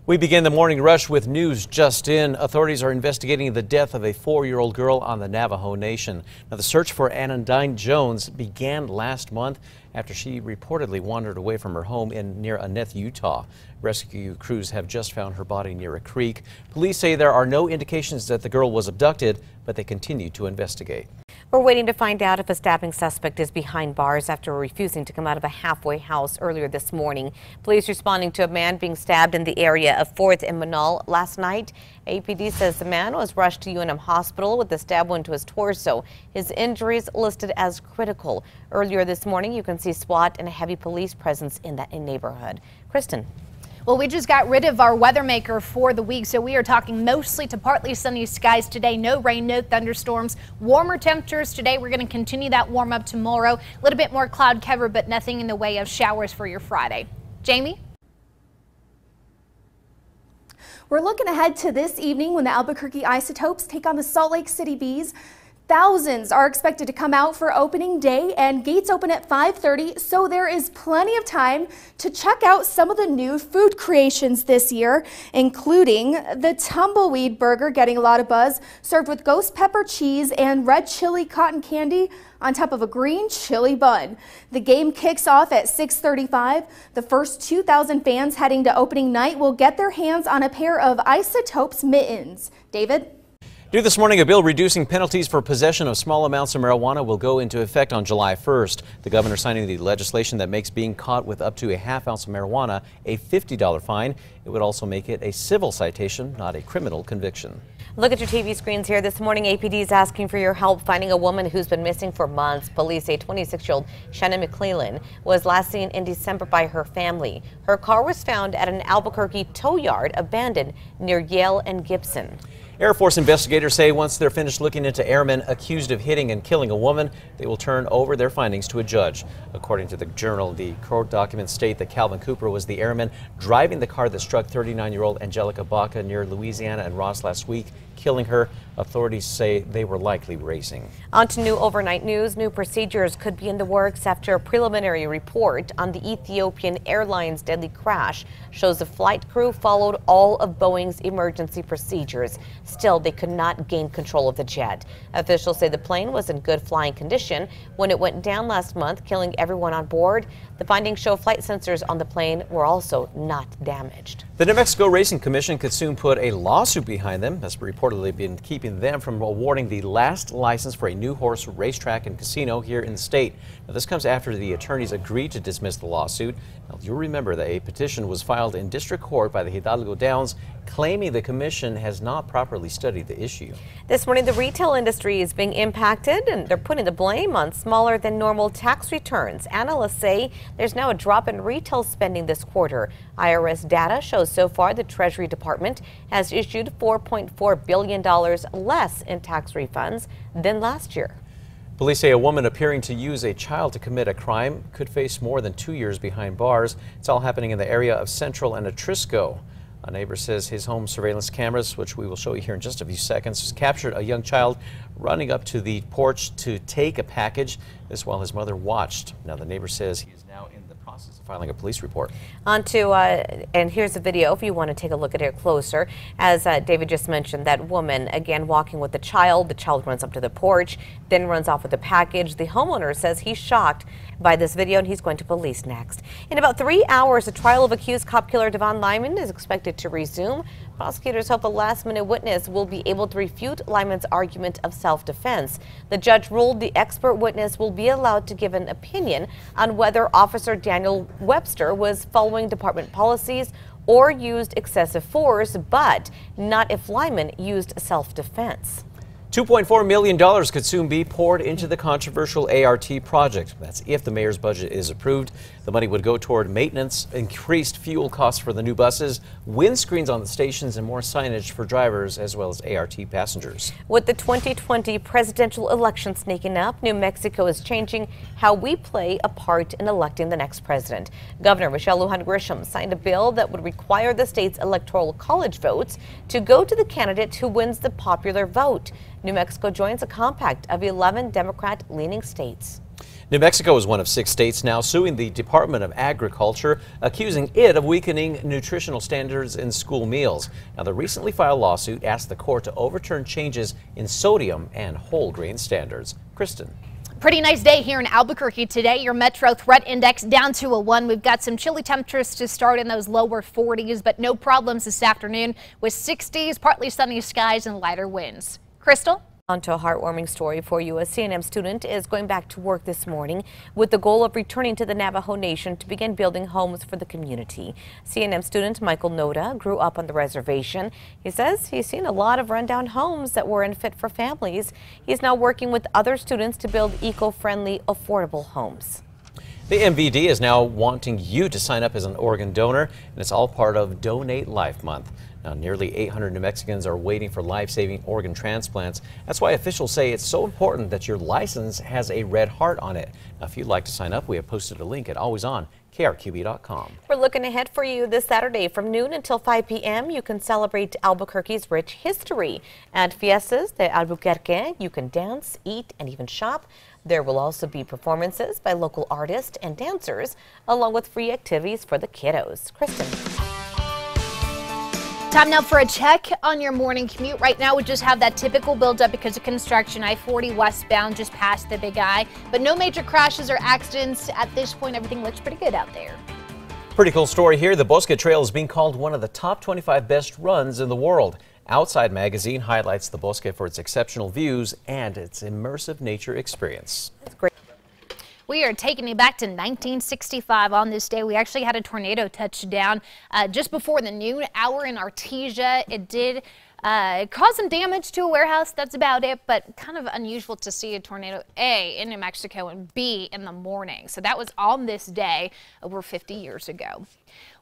We begin the morning rush with news just in. Authorities are investigating the death of a 4-year-old girl on the Navajo Nation. Now, the search for Anodyne Jones began last month after she reportedly wandered away from her home near Aneth, Utah. Rescue crews have just found her body near a creek. Police say there are no indications that the girl was abducted, but they continue to investigate. We're waiting to find out if a stabbing suspect is behind bars after refusing to come out of a halfway house earlier this morning. Police responding to a man being stabbed in the area of 4th and Manal last night. APD says the man was rushed to UNM Hospital with a stab wound to his torso. His injuries listed as critical. Earlier this morning, you can see SWAT and a heavy police presence in that neighborhood. Kristen. Well, we just got rid of our weather maker for the week, so we are talking mostly to partly sunny skies today. No rain, no thunderstorms, warmer temperatures today. We're going to continue that warm up tomorrow. A little bit more cloud cover, but nothing in the way of showers for your Friday. Jamie? We're looking ahead to this evening when the Albuquerque Isotopes take on the Salt Lake City Bees. Thousands are expected to come out for opening day, and gates open at 5:30, so there is plenty of time to check out some of the new food creations this year, including the Tumbleweed Burger getting a lot of buzz, served with ghost pepper cheese and red chili cotton candy on top of a green chili bun. The game kicks off at 6:35. The first 2,000 fans heading to opening night will get their hands on a pair of Isotopes mittens. David? New this morning, a bill reducing penalties for possession of small amounts of marijuana will go into effect on July 1st. The governor signing the legislation that makes being caught with up to a half ounce of marijuana a $50 fine. It would also make it a civil citation, not a criminal conviction. Look at your TV screens here. This morning, APD is asking for your help finding a woman who's been missing for months. Police say 26-year-old Shannon McClellan was last seen in December by her family. Her car was found at an Albuquerque tow yard abandoned near Yale and Gibson. Air Force investigators say once they're finished looking into airmen accused of hitting and killing a woman, they will turn over their findings to a judge. According to the Journal, the court documents state that Calvin Cooper was the airman driving the car that struck 39-year-old Angelica Baca near Louisiana and Ross last week, killing her. Authorities say they were likely racing. On to new overnight news. New procedures could be in the works after a preliminary report on the Ethiopian Airlines deadly crash shows the flight crew followed all of Boeing's emergency procedures. Still, they could not gain control of the jet. Officials say the plane was in good flying condition when it went down last month, killing everyone on board. The findings show flight sensors on the plane were also not damaged. The New Mexico Racing Commission could soon put a lawsuit behind them. That's reportedly been keeping them from awarding the last license for a new horse racetrack and casino here in the state. Now, this comes after the attorneys agreed to dismiss the lawsuit. Now, you'll remember that a petition was filed in district court by the Hidalgo Downs claiming the commission has not properly studied the issue. This morning, the retail industry is being impacted, and they're putting the blame on smaller than normal tax returns. Analysts say there's now a drop in retail spending this quarter. IRS data shows so far the Treasury Department has issued $4.4 billion less in tax refunds than last year. Police say a woman appearing to use a child to commit a crime could face more than 2 years behind bars. It's all happening in the area of Central and Atrisco. A neighbor says his home surveillance cameras, which we will show you here in just a few seconds, captured a young child running up to the porch to take a package. This while his mother watched. Now the neighbor says he is now in the process of filing a police report. On to, and here's a video if you want to take a look at it closer. As David just mentioned, that woman again walking with the child runs up to the porch, then runs off with the package. The homeowner says he's shocked by this video and he's going to police next. In about 3 hours, the trial of accused cop killer Devon Lyman is expected to resume. Prosecutors hope a last-minute witness will be able to refute Lyman's argument of self-defense. The judge ruled the expert witness will be allowed to give an opinion on whether Officer Daniel Webster was following department policies or used excessive force, but not if Lyman used self-defense. $2.4 million could soon be poured into the controversial ART project. That's if the mayor's budget is approved. The money would go toward maintenance, increased fuel costs for the new buses, windscreens on the stations, and more signage for drivers as well as ART passengers. With the 2020 presidential election sneaking up, New Mexico is changing how we play a part in electing the next president. Governor Michelle Lujan Grisham signed a bill that would require the state's electoral college votes to go to the candidate who wins the popular vote. New Mexico joins a compact of 11 Democrat-leaning states. New Mexico is one of 6 states now suing the Department of Agriculture, accusing it of weakening nutritional standards in school meals. Now, the recently filed lawsuit asked the court to overturn changes in sodium and whole grain standards. Kristen. Pretty nice day here in Albuquerque today. Your metro threat index down to a 1. We've got some chilly temperatures to start in those lower 40s, but no problems this afternoon with 60s, partly sunny skies and lighter winds. Crystal? On to a heartwarming story for you. A CNM student is going back to work this morning with the goal of returning to the Navajo Nation to begin building homes for the community. CNM student Michael Noda grew up on the reservation. He says he's seen a lot of rundown homes that were unfit for families. He's now working with other students to build eco-friendly, affordable homes. The MVD is now wanting you to sign up as an organ donor, and it's all part of Donate Life Month. Now, nearly 800 New Mexicans are waiting for life-saving organ transplants. That's why officials say it's so important that your license has a red heart on it. Now, if you'd like to sign up, we have posted a link at KRQE.com. We're looking ahead for you this Saturday from noon until 5 p.m. You can celebrate Albuquerque's rich history. At Fiestas de Albuquerque, you can dance, eat, and even shop. There will also be performances by local artists and dancers, along with free activities for the kiddos. Kristen. Time now for a check on your morning commute. Right now we just have that typical buildup because of construction. I-40 westbound just past the Big I, but no major crashes or accidents at this point. Everything looks pretty good out there. Pretty cool story here. The Bosque Trail is being called one of the top 25 best runs in the world. Outside Magazine highlights the Bosque for its exceptional views and its immersive nature experience. That's great. We are taking you back to 1965. On this day, we actually had a tornado touch down just before the noon hour in Artesia. It did cause some damage to a warehouse. That's about it, but kind of unusual to see a tornado, A, in New Mexico, and B, in the morning. So that was on this day over 50 years ago.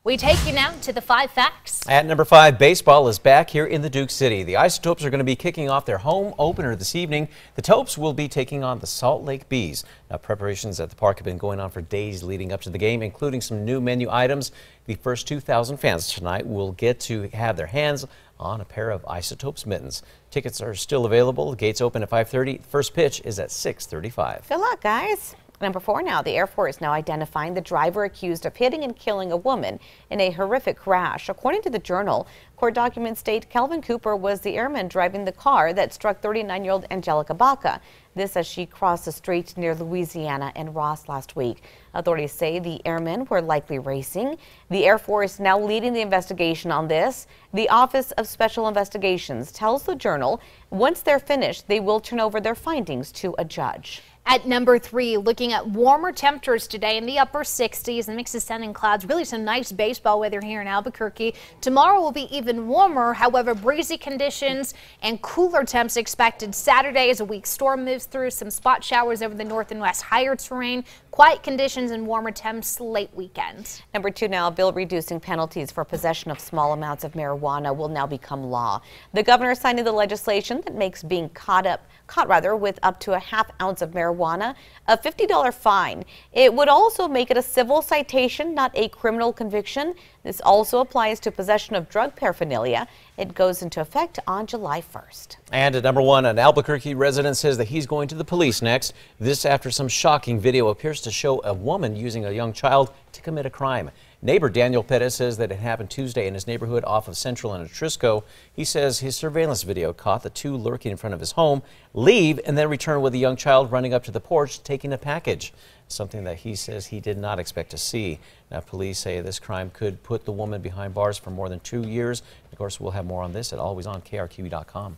We take you now to the 5 facts. At number 5, baseball is back here in the Duke City. The Isotopes are going to be kicking off their home opener this evening. The Topes will be taking on the Salt Lake Bees. Now, preparations at the park have been going on for days leading up to the game, including some new menu items. The first 2,000 fans tonight will get to have their hands on a pair of Isotopes mittens. Tickets are still available. The gates open at 5:30. First pitch is at 6:35. Good luck, guys. Number 4 now, the Air Force now identifying the driver accused of hitting and killing a woman in a horrific crash. According to the Journal, court documents state Calvin Cooper was the airman driving the car that struck 39-year-old Angelica Baca. This as she crossed the street near Louisiana and Ross last week. Authorities say the airmen were likely racing. The Air Force now leading the investigation on this. The Office of Special Investigations tells the Journal once they're finished, they will turn over their findings to a judge. At number 3, looking at warmer temperatures today in the upper 60s, a mix of sun and clouds. Really some nice baseball weather here in Albuquerque. Tomorrow will be even warmer. However, breezy conditions and cooler temps expected Saturday as a weak storm moves through. Some spot showers over the north and west higher terrain. Quiet conditions and warmer temps late weekend. Number 2 now, a bill reducing penalties for possession of small amounts of marijuana will now become law. The governor signing the legislation that makes being caught with up to a half ounce of marijuana a $50 fine. It would also make it a civil citation, not a criminal conviction. This also applies to possession of drug paraphernalia. It goes into effect on July 1st. And at number 1, an Albuquerque resident says that he's going to the police next. This after some shocking video appears to show a woman using a young child to commit a crime. Neighbor Daniel Perez says that it happened Tuesday in his neighborhood off of Central and Atrisco. He says his surveillance video caught the two lurking in front of his home, leave, and then return with a young child running up to the porch taking a package, something that he says he did not expect to see. Now, police say this crime could put the woman behind bars for more than 2 years. Of course, we'll have more on this at alwaysonkrqe.com.